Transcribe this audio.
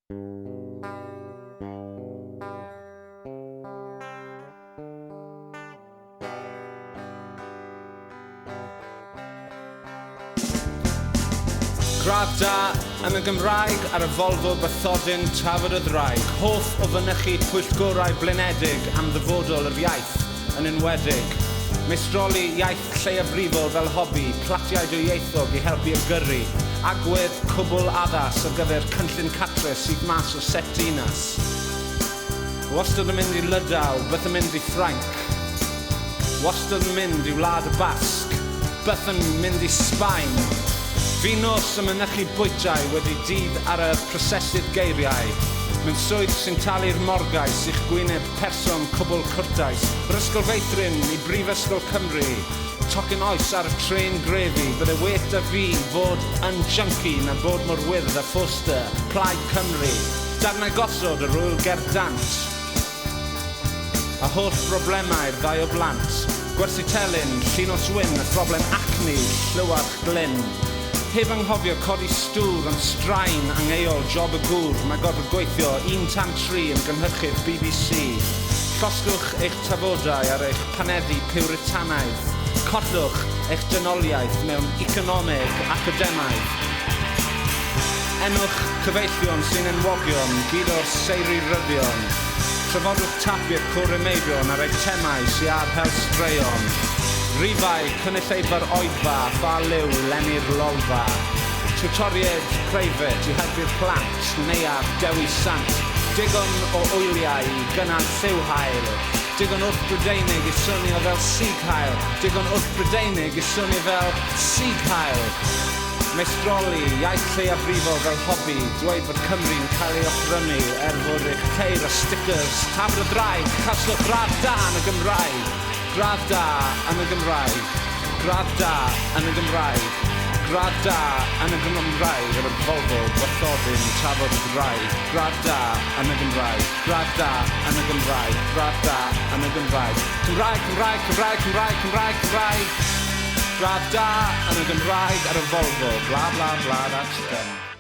Gradd da yn y Gymraeg ar y Volvo bythodyn tafod y ddraig. Hoff o fynychu pwyllgorau blinedig am ddyfodol yr iaith yn enwedig. Meistroli iaith lleiafrifol fel hobi, platiau dwyieithog i helpu y gyrru. Agwedd cwbl addas ar gyfer cynllun catre sydd mas o set dinas. Wastad yn mynd i Lydaw, byth yn mynd i Ffrainc. Wastad yn mynd i Wlad y Basg, byth yn mynd i Sbaen. Fi nos yn mynychu bwytiau wedi dydd ar y prosesydd geiriau. Mewn swydd sy'n talu'r morgais i'ch gwyneb person cwbl cwrtais. Yr ysgol feithrin i Brifysgol Cymru. Tocyn oes ar y tren grefi. Bydde well da fi fod yn junkie na bod mor wyrdd a ffoster. Plaid Cymru. Darnau gosod yr wyl gerdant. A holl broblemau'r ddau o blant. Gwersi telyn, llun o swyn, y problem acne, llywarch glyn. Heb anghofio codi stŵr yn straen angeol job y gŵr. Mae gorfod gweithio 1 tan 3 yn gynhyrchu'r BBC. Llosgwch eich tafodau ar eich paneddu Puritanaidd. Codwch eich dynoliaeth mewn economeg academaidd. Enwch cyfeillion sy'n enwogion gyd o'r seiri ryddion. Trafodwch tapiau'r cwrymeidion ar eitemau sy'n ar hel straeon. Rifau, cynulleidfa'r oedfa, ffa liw, lenni'r lolfa. Tutoriaid preifat i helpu'r plant, neua'r dewi sant. Digon o wyliau i gynnal lliw hael. Digon wrth Brydeinig i swnio fel sig hael. Digon wrth Brydeinig i swnio fel sig hael. Meistroli, iaith lleiafrifol fel hobi. Dweud fod Cymru'n cael ei ochrynu fod eich ceir a stickers. Tafod y ddraig, caswch gradd da yn y Gymraeg. Gradd da yn y Gymraeg. Gradd da yn y Gymraeg. Gradd da yn y Gymraeg ar y Volvo bythodyn tafod y ddraig. Gradd da yn y Gymraeg. Gradd da yn y Gymraeg. Gradd da yn y Gymraeg. Cymraeg, Cymraeg, Cymraeg, Cymraeg, Cymraeg, Cymraeg. Gradd da yn y Gymraeg ar y Volvo. Bla bla bla, that's done.